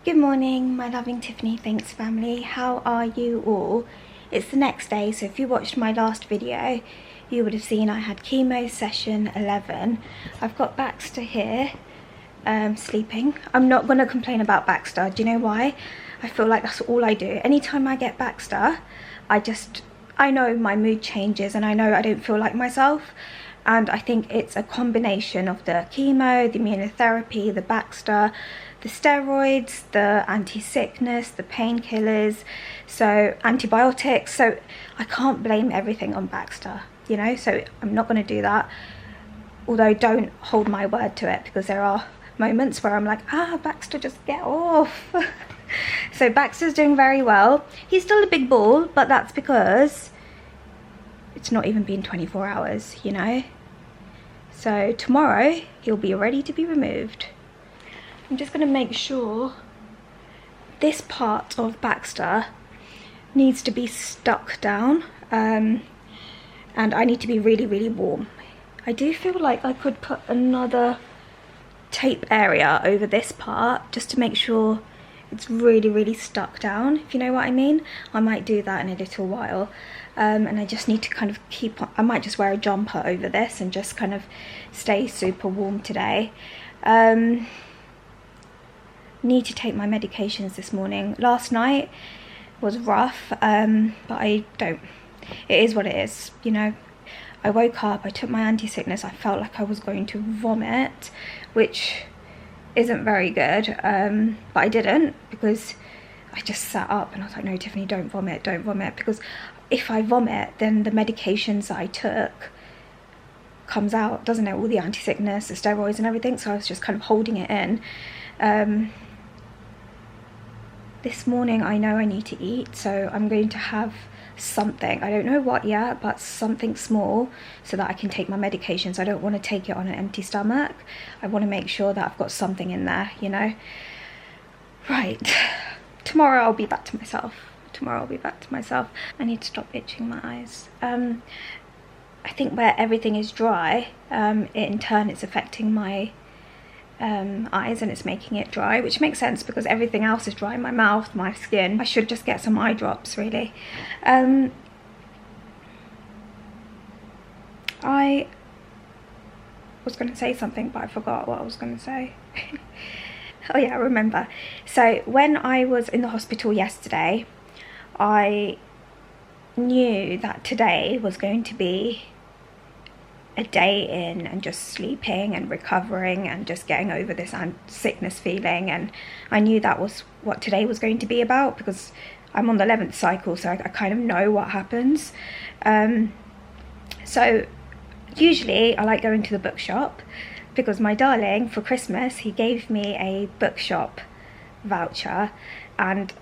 Good morning, my loving Tiffany Thinks family. How are you all? It's the next day, so if you watched my last video, you would have seen I had chemo session 11. I've got Baxter here, sleeping. I'm not going to complain about Baxter. Do you know why? I feel like that's all I do. Anytime I get Baxter, I know my mood changes and I know I don't feel like myself. And I think it's a combination of the chemo, the immunotherapy, the Baxter, the steroids, the anti-sickness, the painkillers, so antibiotics. So I can't blame everything on Baxter, you know, so I'm not going to do that. Although don't hold my word to it, because there are moments where I'm like, Baxter, just get off. So Baxter's doing very well. He's still a big ball, but that's because it's not even been 24 hours, you know. So tomorrow he'll be ready to be removed. I'm just going to make sure this part of Baxter needs to be stuck down, and I need to be really, really warm. I do feel like I could put another tape area over this part just to make sure it's really, really stuck down, if you know what I mean. I might do that in a little while, and I just need to kind of keep on. I might just wear a jumper over this and just kind of stay super warm today. Need to take my medications this morning. Last night was rough, but it is what it is, you know. I woke up, I took my anti-sickness, I felt like I was going to vomit, which isn't very good, but I didn't, because I just sat up and I was like, no Tiffany, don't vomit, because if I vomit then the medications that I took comes out, doesn't it, all the anti-sickness, the steroids and everything. So I was just kind of holding it in. This morning I know I need to eat, so I'm going to have something, I don't know what yet, but something small so that I can take my medications. I don't want to take it on an empty stomach. I want to make sure that I've got something in there, you know. Right, tomorrow I'll be back to myself. I need to stop itching my eyes. I think where everything is dry, in turn it's affecting my eyes, and it's making it dry, which makes sense because everything else is dry. My mouth, my skin. I should just get some eye drops, really. I was going to say something, but I forgot what I was going to say. Oh yeah, I remember. So when I was in the hospital yesterday, I knew that today was going to be a day in and just sleeping and recovering and just getting over this sickness feeling, and I knew that was what today was going to be about, because I'm on the 11th cycle, so I kind of know what happens. So usually I like going to the bookshop, because my darling, for Christmas, he gave me a bookshop voucher, and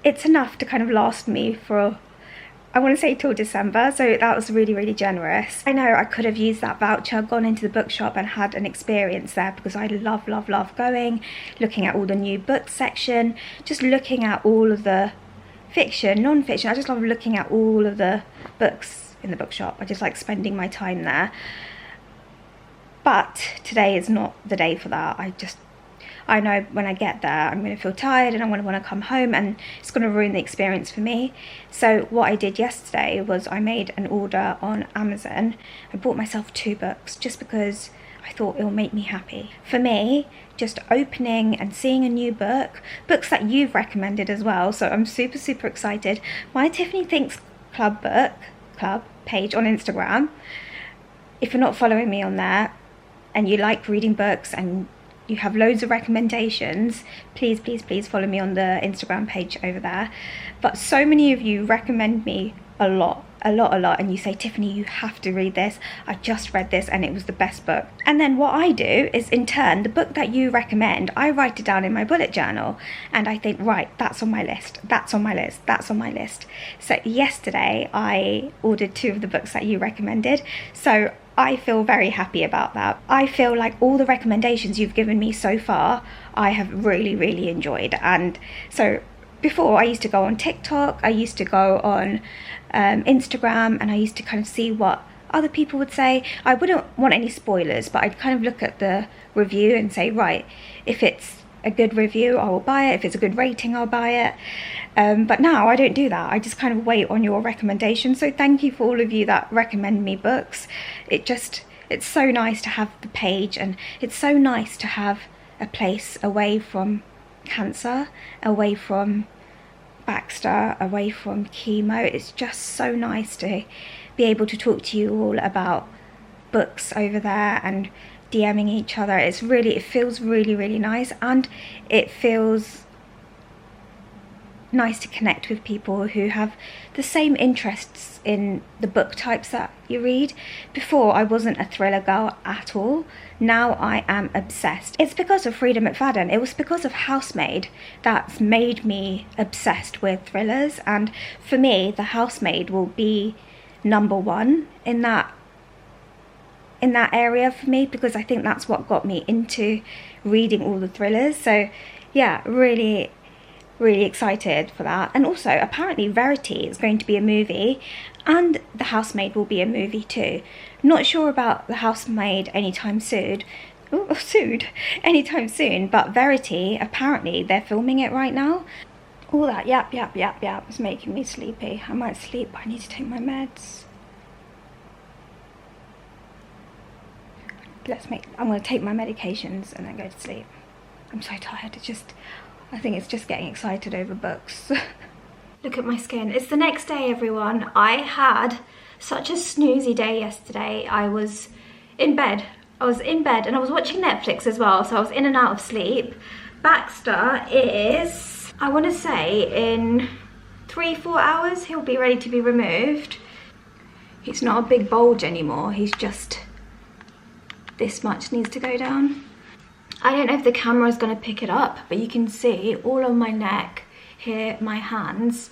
it's enough to kind of last me for, I want to say, till December, so that was really, really generous. I know I could have used that voucher, gone into the bookshop and had an experience there, because I love going, looking at all the new book section, just looking at all of the fiction, non-fiction. I just love looking at all of the books in the bookshop. I just like spending my time there. But today is not the day for that. I know when I get there I'm going to feel tired and I'm going to want to come home, and it's going to ruin the experience for me. So what I did yesterday was I made an order on Amazon. I bought myself 2 books just because I thought it will make me happy. For me, just opening and seeing a new books that you've recommended as well, so I'm super, super excited. My Tiffany Thinks Club page on Instagram, if you're not following me on there and you like reading books and you have loads of recommendations, please follow me on the Instagram page over there. But so many of you recommend me a lot, and you say, Tiffany, you have to read this. I just read this and it was the best book. And then what I do is, in turn, the book that you recommend, I write it down in my bullet journal, and I think, right, that's on my list, that's on my list. So yesterday I ordered 2 of the books that you recommended, so I feel very happy about that. I feel like all the recommendations you've given me so far, I have really, really enjoyed. And so before, I used to go on TikTok, I used to go on Instagram, and I used to kind of see what other people would say. I wouldn't want any spoilers, but I'd kind of look at the review and say, right, if it's a good review, I will buy it. If it's a good rating, I'll buy it. But now I don't do that. I just kind of wait on your recommendations. So thank you for all of you that recommend me books. It's so nice to have the page, and it's so nice to have a place away from cancer, away from Baxter, away from chemo. It's just so nice to be able to talk to you all about books over there and DMing each other. It feels really, really nice, and it feels nice to connect with people who have the same interests in the book types that you read. Before, I wasn't a thriller girl at all. Now I am obsessed. It's because of Frida McFadden. It was because of Housemaid that's made me obsessed with thrillers, and for me, The Housemaid will be #1 in that area for me, because I think that's what got me into reading all the thrillers. So yeah, really excited for that. And also, apparently Verity is going to be a movie, and The Housemaid will be a movie too. Not sure about The Housemaid anytime soon, but Verity, apparently they're filming it right now. All that yap is making me sleepy. I might sleep, but I need to take my meds. I'm going to take my medications and then go to sleep. I'm so tired. I think it's just getting excited over books. Look at my skin. It's the next day, everyone. I had such a snoozy day yesterday. I was in bed and I was watching Netflix as well, so I was in and out of sleep. Baxter is, I want to say, in 3-4 hours he'll be ready to be removed. He's not a big bulge anymore. He's just this much needs to go down. I don't know if the camera is going to pick it up, but you can see all on my neck here, my hands.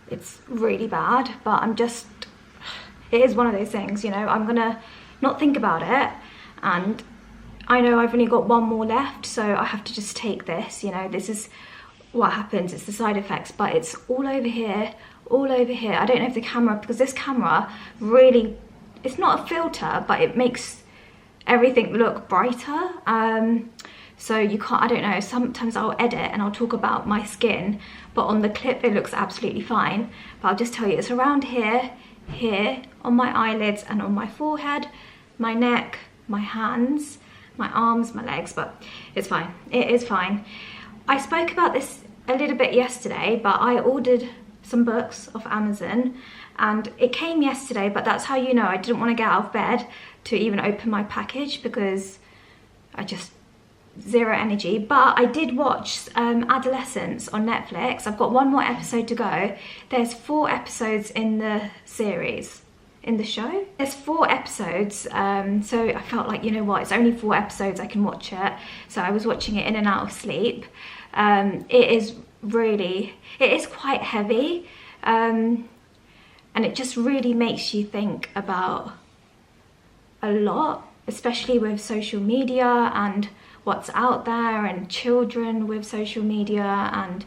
It's really bad, but it is one of those things, you know. I'm gonna not think about it, and I know I've only got one more left, so I have to just take this, you know. This is what happens, it's the side effects, but it's all over here. I don't know if the camera, because this camera really, it's not a filter, but it makes everything look brighter. So you can't, I don't know, sometimes I'll edit and I'll talk about my skin, but on the clip it looks absolutely fine. But I'll just tell you, it's around here, on my eyelids and on my forehead, my neck, my hands, my arms, my legs, but it's fine. It is fine. I spoke about this a little bit yesterday, but I ordered some books off Amazon and it came yesterday, but that's how you know I didn't want to get out of bed to even open my package, because I just zero energy. But I did watch Adolescence on Netflix. I've got one more episode to go. There's 4 episodes in the series, in the show. There's 4 episodes, so I felt like, you know what, it's only 4 episodes, I can watch it. So I was watching it in and out of sleep. It is quite heavy, and it just really makes you think about a lot, especially with social media and what's out there, and children with social media. And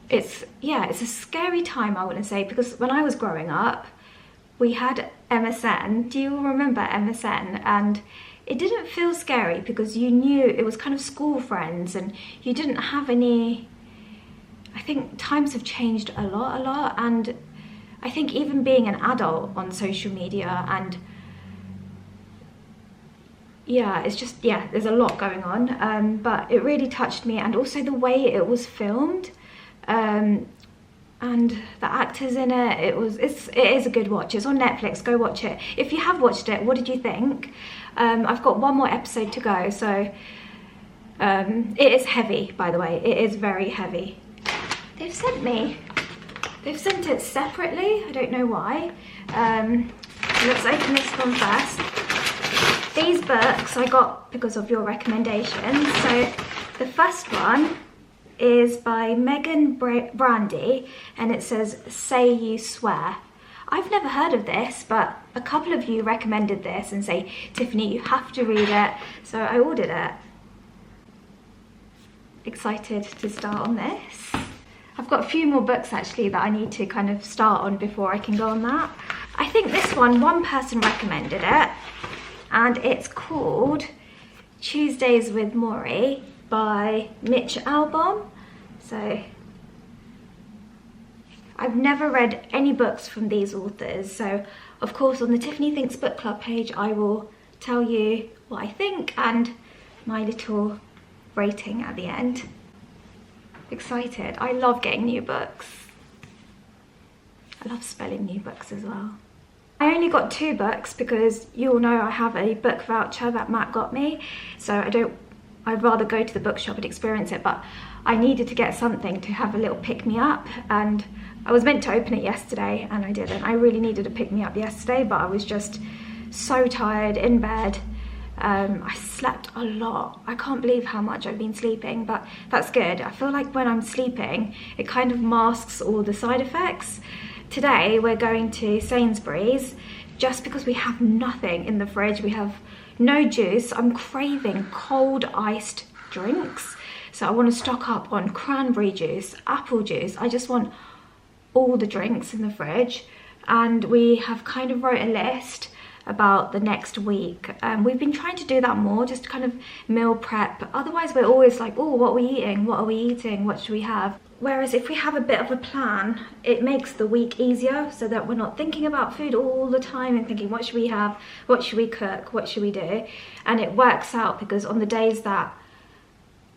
it's a scary time, I wouldn't say, because when I was growing up we had MSN. Do you all remember MSN? And it didn't feel scary because you knew it was kind of school friends and you didn't have any. I think times have changed a lot, and I think even being an adult on social media, and yeah, it's just, yeah, there's a lot going on, but it really touched me, and also the way it was filmed, and the actors in it, it is a good watch. It's on Netflix, go watch it. If you have watched it, what did you think? I've got one more episode to go, so it is heavy, by the way, it is very heavy. They've sent it separately, I don't know why. Let's open this one first. These books I got because of your recommendations. So the first one is by Megan Brandy, and it says Say You Swear. I've never heard of this, but a couple of you recommended this and say, Tiffany, you have to read it. So I ordered it. Excited to start on this. I've got a few more books actually that I need to kind of start on before I can go on that. I think this one person recommended it, and it's called Tuesdays with Maury. by Mitch Albom. So I've never read any books from these authors, so of course on the Tiffany Thinks Book Club page I will tell you what I think and my little rating at the end. Excited. I love getting new books. I love spelling new books as well. I only got 2 books because you all know I have a book voucher that Matt got me, so I'd rather go to the bookshop and experience it, but I needed to get something to have a little pick-me-up, and I was meant to open it yesterday and I didn't. I really needed a pick-me-up yesterday, but I was just so tired in bed. I slept a lot. I can't believe how much I've been sleeping, but that's good. I feel like when I'm sleeping, it kind of masks all the side effects. Today, we're going to Sainsbury's just because we have nothing in the fridge. We have no juice. I'm craving cold iced drinks. So I want to stock up on cranberry juice, apple juice. I just want all the drinks in the fridge. And we have kind of wrote a list about the next week. We've been trying to do that more, just to kind of meal prep. Otherwise we're always like, oh, what are we eating? What are we eating? What should we have? Whereas if we have a bit of a plan, it makes the week easier so that we're not thinking about food all the time and thinking, what should we have? What should we cook? What should we do? And it works out because on the days that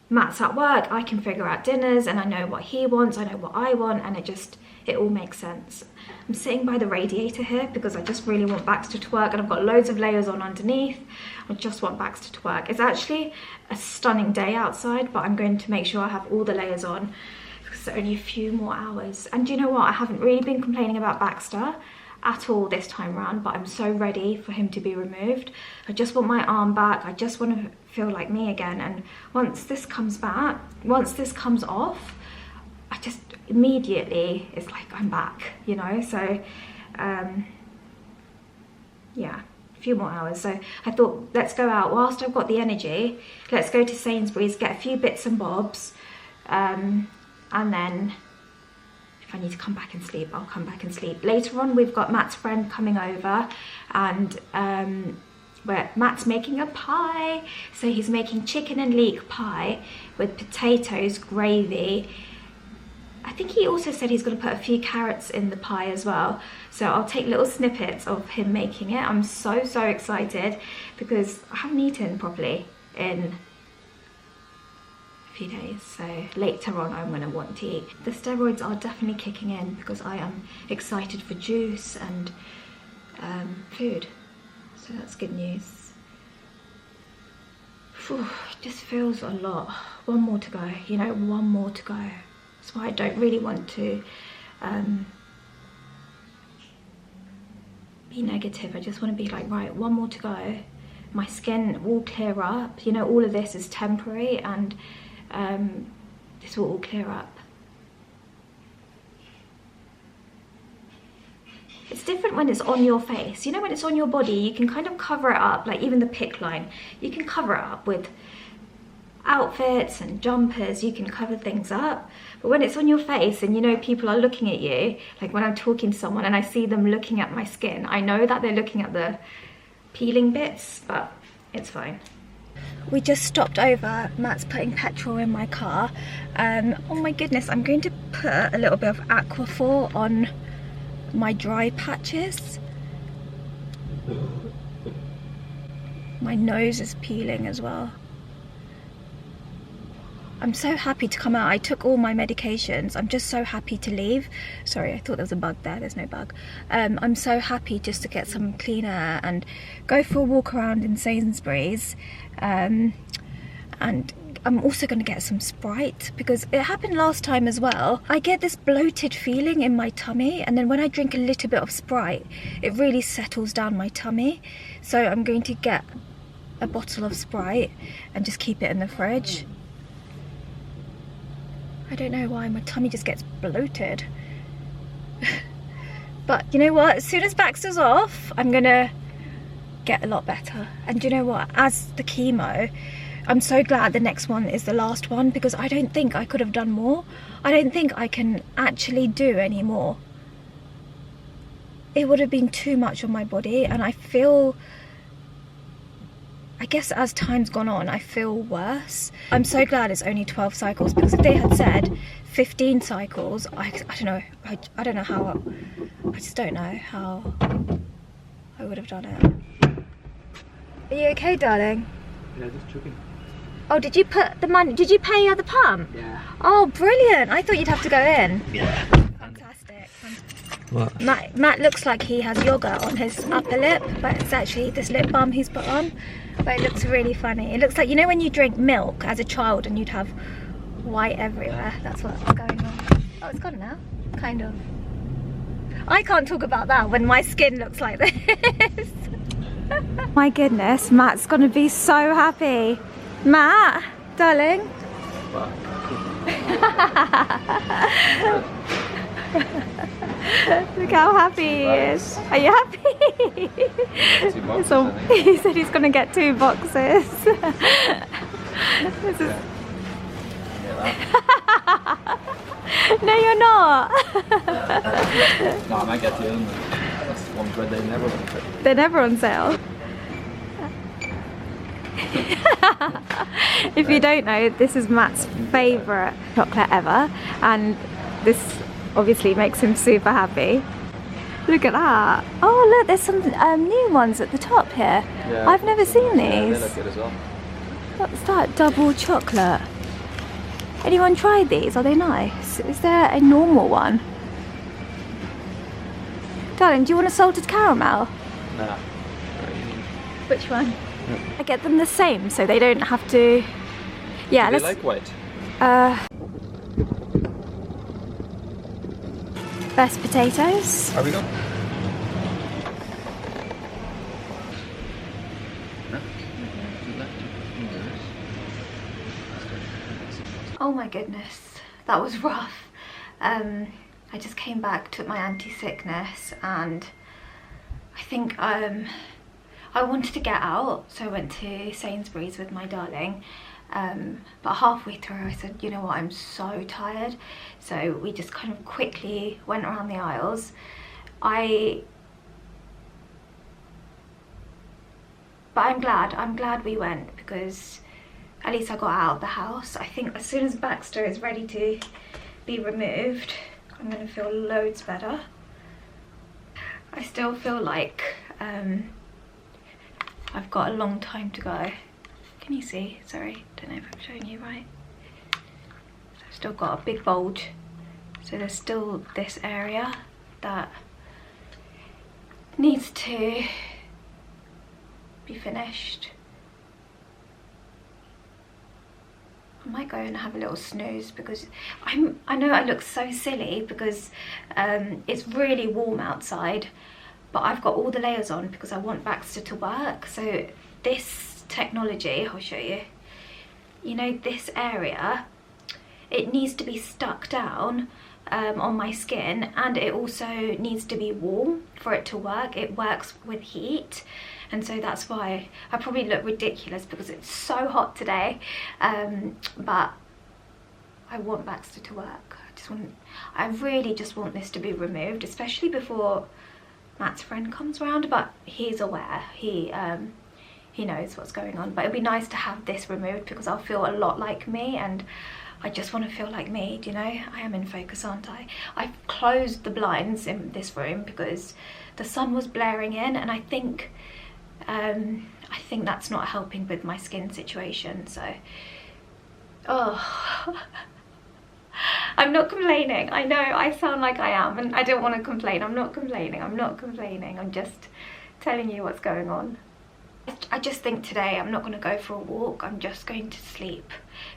Matt's at work, I can figure out dinners and I know what he wants, I know what I want, and it all makes sense. I'm sitting by the radiator here because I just really want Baxter to work, and I've got loads of layers on underneath. I just want Baxter to work. It's actually a stunning day outside, but I'm going to make sure I have all the layers on because it's only a few more hours. And do you know what? I haven't really been complaining about Baxter at all this time round, but I'm so ready for him to be removed. I just want my arm back. I just want to feel like me again. And once this comes off, I just immediately, it's like I'm back, you know. So yeah, a few more hours. So I thought, let's go out whilst I've got the energy. Let's go to Sainsbury's, get a few bits and bobs, and then if I need to come back and sleep, I'll come back and sleep. Later on, we've got Matt's friend coming over, and where Matt's making a pie. So he's making chicken and leek pie with potatoes, gravy. I think he also said he's going to put a few carrots in the pie as well. So I'll take little snippets of him making it. I'm so excited because I haven't eaten properly in a few days. So later on I'm going to want to eat. The steroids are definitely kicking in because I am excited for juice and food. So that's good news. Whew, it just feels a lot. One more to go, you know, one more to go. That's why I don't really want to be negative. I just want to be like, right, one more to go. My skin will clear up. You know, all of this is temporary, and this will all clear up. It's different when it's on your face. You know, when it's on your body, you can kind of cover it up, like even the pick line. You can cover it up with outfits and jumpers, you can cover things up. But when it's on your face and you know people are looking at you, like when I'm talking to someone and I see them looking at my skin, I know that they're looking at the peeling bits, but it's fine. We just stopped over. Matt's putting petrol in my car. Oh my goodness, I'm going to put a little bit of Aquaphor on my dry patches. My nose is peeling as well. I'm so happy to come out. I took all my medications. I'm just so happy to leave. Sorry, I thought there was a bug there. There's no bug. I'm so happy just to get some clean air and go for a walk around in Sainsbury's. And I'm also going to get some Sprite because it happened last time as well. I get this bloated feeling in my tummy, and then when I drink a little bit of Sprite, it really settles down my tummy. So I'm going to get a bottle of Sprite and just keep it in the fridge. I don't know why, my tummy just gets bloated. But you know what, as soon as Baxter's off, I'm gonna get a lot better. And you know what, as the chemo, I'm so glad the next one is the last one, because I don't think I could have done more. I don't think I can actually do any more. It would have been too much on my body, and I feel I guess as time's gone on, I feel worse. I'm so glad it's only 12 cycles, because if they had said 15 cycles, I don't know. I don't know how. I just don't know how I would have done it. Are you okay, darling? Yeah, just choking. Oh, did you put the money? Did you pay at the pump? Yeah. Oh, brilliant! I thought you'd have to go in. Yeah. Fantastic. What? Matt looks like he has yogurt on his upper lip, but it's actually this lip balm he's put on. But it looks really funny. It looks like, you know when you drink milk as a child and you'd have white everywhere? That's what's going on. Oh, it's gone now. Kind of. I can't talk about that when my skin looks like this. My goodness, Matt's gonna be so happy. Matt, darling. Look how happy he is. Are you happy? So, he said he's going to get 2 boxes. This is... No, you're not. No, I might get the other one. That's the ones where they're never on sale. They're never on sale. If you don't know, this is Matt's favourite chocolate ever, and this obviously makes him super happy. Look at that. Oh look, there's some new ones at the top here. Yeah, I've never seen these. Yeah, they look good as well. What's that? Double chocolate. Anyone tried these? Are they nice? Is there a normal one? Darling, do you want a salted caramel? Nah. Which one? I get them the same so they don't have to... Yeah, do they like white? Best potatoes. Are we going? Oh my goodness, that was rough. I just came back, took my anti-sickness, and I think I wanted to get out, so I went to Sainsbury's with my darling. But halfway through I said, you know what, I'm so tired, so we just kind of quickly went around the aisles. But I'm glad we went, because at least I got out of the house. I think as soon as Baxter is ready to be removed, I'm going to feel loads better. I still feel like I've got a long time to go. Can you see? Sorry, don't know if I'm showing you right. So I've still got a big bulge. So there's still this area that needs to be finished. I might go and have a little snooze, because I know I look so silly because it's really warm outside, but I've got all the layers on because I want Baxter to work. So this technology, I'll show you, you know, this area, it needs to be stuck down on my skin, and it also needs to be warm for it to work. It works with heat, and so that's why I probably look ridiculous because it's so hot today. But I want Baxter to work. I really just want this to be removed, especially before Matt's friend comes around. But he's aware, he knows what's going on. But it'd be nice to have this removed because I'll feel a lot like me, and I just want to feel like me, do you know? I am in focus, aren't I? I've closed the blinds in this room because the sun was blaring in, and I think that's not helping with my skin situation. So, oh, I'm not complaining. I know I sound like I am, and I don't want to complain. I'm not complaining. I'm just telling you what's going on. I just think today I'm not going to go for a walk. I'm just going to sleep,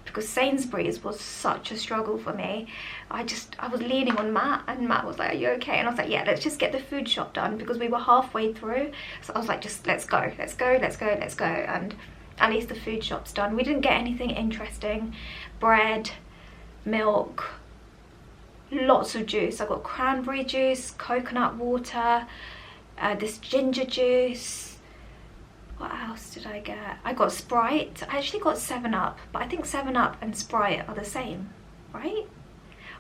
because Sainsbury's was such a struggle for me. I was leaning on Matt, and Matt was like, are you okay? And I was like, yeah, let's just get the food shop done, because we were halfway through. So I was like, just let's go. And at least the food shop's done. We didn't get anything interesting. Bread, milk, lots of juice. I got cranberry juice, coconut water, this ginger juice. What else did I get? I got Sprite. I actually got 7-Up, but I think 7-Up and Sprite are the same, right?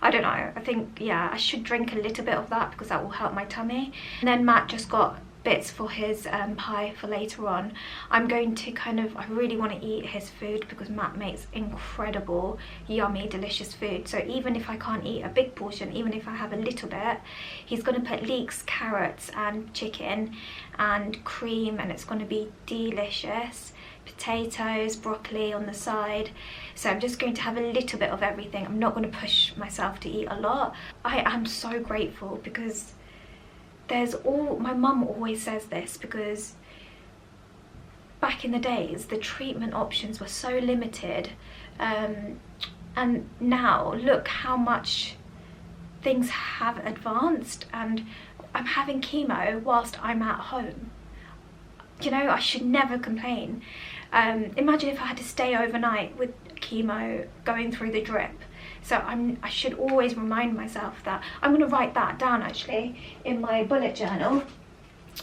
I don't know. I think, yeah, I should drink a little bit of that because that will help my tummy. And then Matt just got bits for his pie for later on. I'm going to I really want to eat his food because Matt makes incredible, yummy, delicious food. So even if I can't eat a big portion, even if I have a little bit, he's going to put leeks, carrots and chicken and cream, and it's going to be delicious. Potatoes, broccoli on the side. So I'm just going to have a little bit of everything. I'm not going to push myself to eat a lot. I am so grateful because my mum always says this, because back in the days the treatment options were so limited, and now look how much things have advanced, and I'm having chemo whilst I'm at home. You know, I should never complain. Imagine if I had to stay overnight with chemo going through the drip. So I should always remind myself that. I'm going to write that down actually in my bullet journal,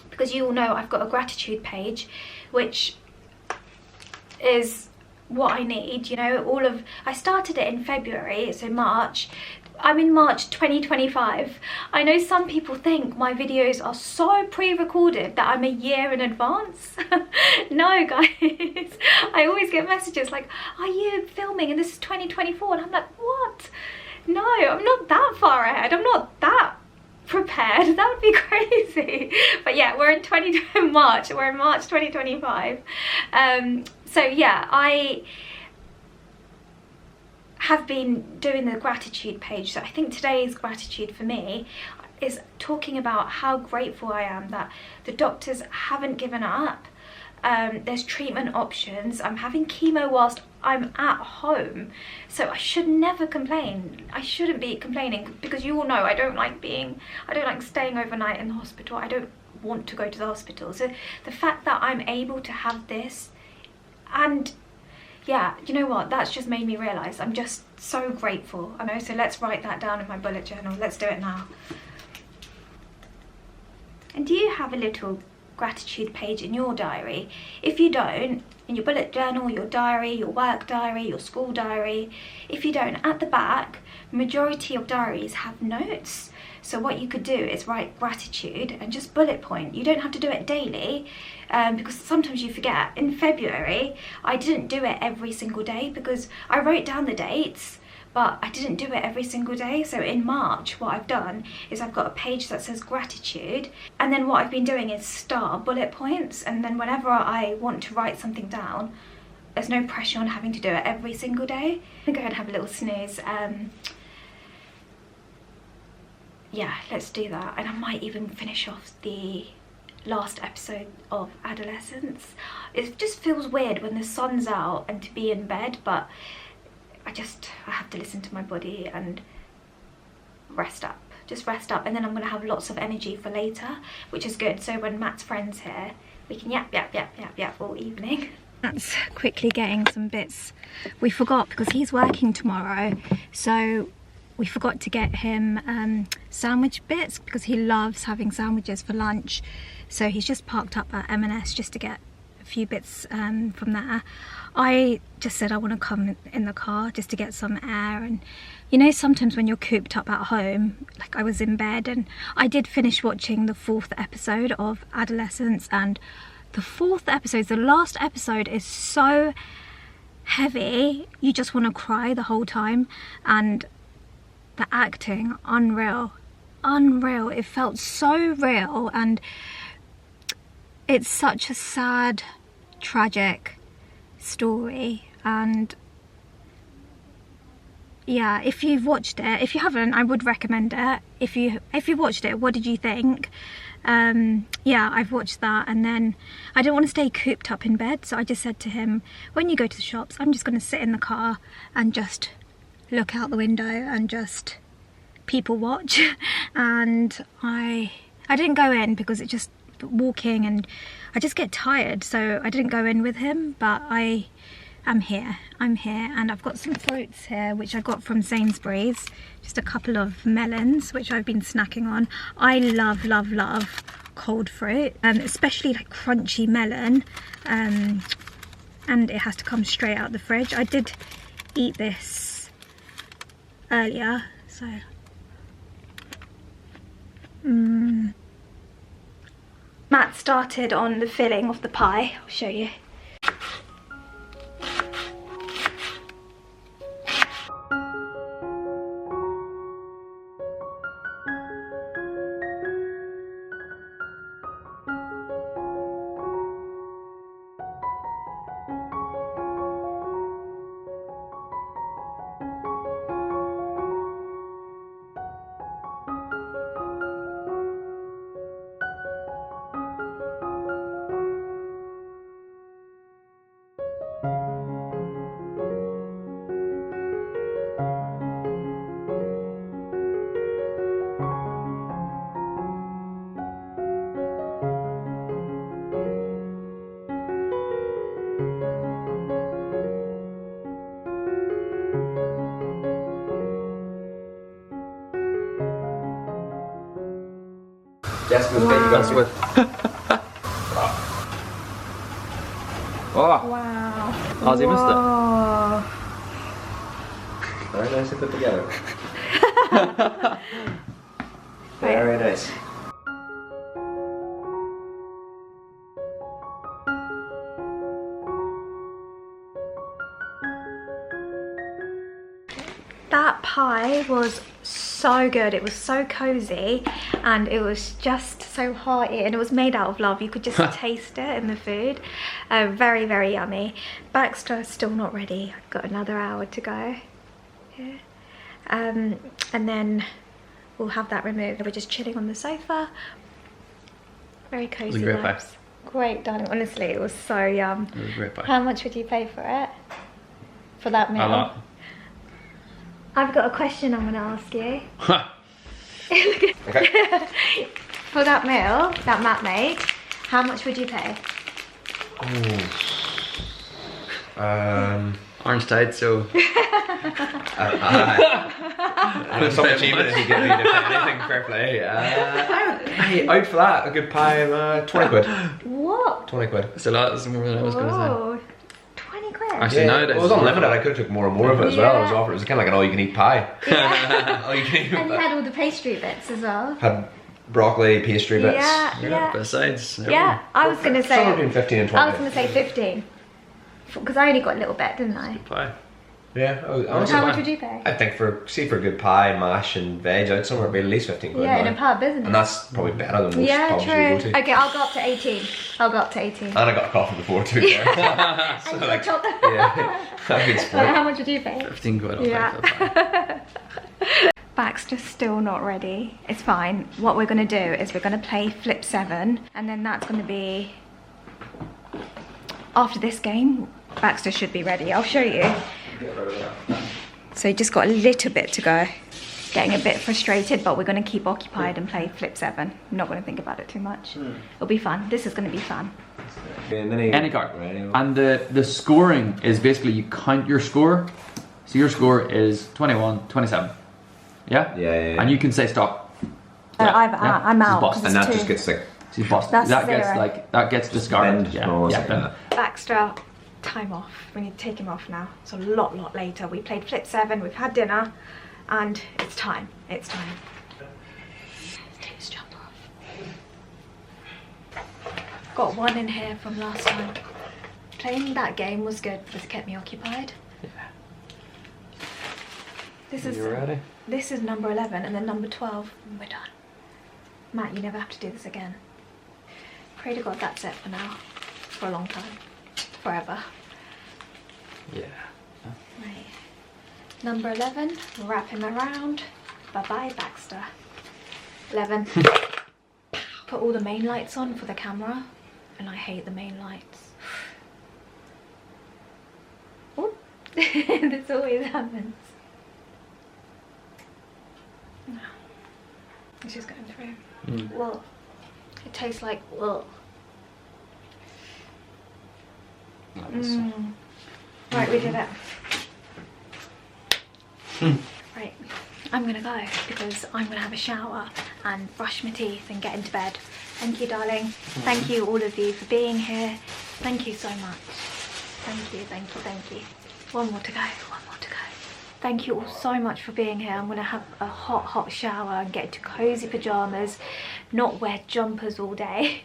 because you all know I've got a gratitude page, which is what I need. You know, I started it in February, so March. I'm in March 2025. I know some people think my videos are so pre-recorded that I'm a year in advance. No guys, I always get messages like, are you filming and this is 2024? And I'm like, what? No, I'm not that far ahead. I'm not that prepared. That would be crazy. But yeah, we're in March 2025. So yeah, I have been doing the gratitude page. So I think today's gratitude for me is talking about how grateful I am that the doctors haven't given up. There's treatment options. I'm having chemo whilst I'm at home, so I should never complain. I shouldn't be complaining, because you all know I don't like staying overnight in the hospital. I don't want to go to the hospital. So the fact that I'm able to have this, and yeah, you know what, that's just made me realise I'm just so grateful. I know, so let's write that down in my bullet journal. Let's do it now. And do you have a little gratitude page in your diary? If you don't, in your bullet journal, your diary, your work diary, your school diary, if you don't, at the back, majority of diaries have notes. So what you could do is write gratitude and just bullet point. You don't have to do it daily, because sometimes you forget. In February, I didn't do it every single day because I wrote down the dates, but I didn't do it every single day. So in March, what I've done is I've got a page that says gratitude, and then what I've been doing is star bullet points, and then whenever I want to write something down, there's no pressure on having to do it every single day. I'm gonna go ahead and have a little snooze. Yeah, let's do that. And I might even finish off the last episode of Adolescence. It just feels weird when the sun's out and to be in bed, but I have to listen to my body and rest up. Just rest up, and then I'm going to have lots of energy for later, which is good. So when Matt's friend's here, we can yap all evening. Matt's quickly getting some bits. We forgot, because he's working tomorrow, so we forgot to get him sandwich bits, because he loves having sandwiches for lunch. So he's just parked up at M&S just to get a few bits from there. I just said I want to come in the car just to get some air, and you know, sometimes when you're cooped up at home, like I was in bed, and I did finish watching the 4th episode of Adolescence, and the last episode is so heavy, you just want to cry the whole time, and the acting, unreal. It felt so real, and it's such a sad, tragic story. And yeah, if you've watched it, if you haven't, I would recommend it. If you watched it, what did you think? Yeah, I've watched that, and then I didn't want to stay cooped up in bed, so I just said to him, when you go to the shops, I'm just going to sit in the car and just look out the window and just people watch. And I didn't go in because it just walking, and I just get tired, so I didn't go in with him. But I'm here, and I've got some fruits here which I got from Sainsbury's, just a couple of melons which I've been snacking on. I love cold fruit, especially like crunchy melon, and it has to come straight out the fridge. I did eat this earlier, so. Matt started on the filling of the pie. I'll show you. Jessica's baby got with. Oh! Wow. Ozzy missed it. Very nicely put together. Very nice. That pie was so good. It was so cozy and it was just so hearty, and it was made out of love. You could just taste it in the food. Very, very yummy. Baxter's still not ready. I've got another hour to go. Yeah. And then we'll have that removed. We're just chilling on the sofa. Very cozy Great pie. vibes. Great, darling. Honestly, it was so yum. It was a great pie. How much would you pay for it? For that meal? A lot. I've got a question I'm going to ask you. Okay. For that meal that Matt made, how much would you pay? Orange tight, so. It's something cheaper if you get me to pay anything, fair play. Hey, out for that, a good pie, 20 quid. What? 20 quid. It's a lot. It's more than I was going to say. Whoa. 20 quid? Actually, nowadays it was unlimited. I could have took more and more of it as well. It was Yeah. offered. It was kind of like an all-you-can-eat pie. Yeah. All you can eat. And you had all the pastry bits as well. Had broccoli, pastry bits. Yeah. Besides. Yeah, I was going to say... Somewhere between 15 and 20. I was going to say 15. Because I only got a little bit, didn't I? Pie. Yeah. Honestly, How much would you pay? I think for a good pie, mash and veg, I'd somewhere be at least 15 quid. Yeah, in now. a pub, isn't it? And that's probably better than most Yeah, pubs we go true. to. Okay, I'll go up to 18. I'll go up to 18. And I got a coffee before too. There. So And like, chop- yeah, that'd be sport. How much would you pay? 15 quid. I'll Yeah. pay for the pie. Baxter's still not ready. It's fine. What we're going to do is we're going to play Flip 7, and then that's going to be... After this game, Baxter should be ready. I'll show you. So you just got a little bit to go. Getting a bit frustrated, but we're going to keep occupied and play Flip 7. I'm not going to think about it too much. It'll be fun. This is going to be fun. Any card. And the scoring is basically you count your score. So your score is 21, 27. Yeah? Yeah. And you can say stop. I'm out. boss. 'cause And it's that two. just gets like So you bust. That's That gets zero. that gets discarded. bend. Yeah. or Yeah. something Bend. like that. Baxter, time off. We need to take him off now. It's a lot later. We played Flip 7, we've had dinner, and it's time. It's time. Take his jumper off. Got one in here from last time. Playing that game was good because it kept me occupied. Yeah. This You ready? This is number 11, and then number 12, and we're done. Matt, you never have to do this again. Pray to God that's it for now. For a long time. Forever. Yeah. Right. Number 11, wrap him around. Bye-bye, Baxter. 11. Put all the main lights on for the camera, and I hate the main lights. Oh, this always happens. No. It's just going through. Well, it tastes like well. Right, we did it. Right, I'm gonna go because I'm gonna have a shower and brush my teeth and get into bed. Thank you, darling. Thank you, all of you, for being here. Thank you so much. Thank you, thank you, thank you. One more to go, one more to go. Thank you all so much for being here. I'm gonna have a hot shower and get into cozy pajamas, not wear jumpers all day.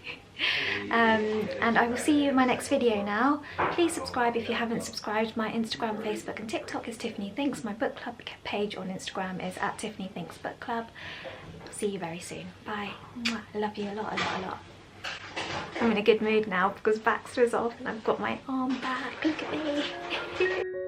And I will see you in my next video now. Please subscribe if you haven't subscribed. My Instagram, Facebook and TikTok is Tiffany Thinks. My book club page on Instagram is at Tiffany Thinks Book Club. See you very soon. Bye. Mwah. I love you a lot, a lot, a lot. I'm in a good mood now because Baxter is off and I've got my arm back. Look at me.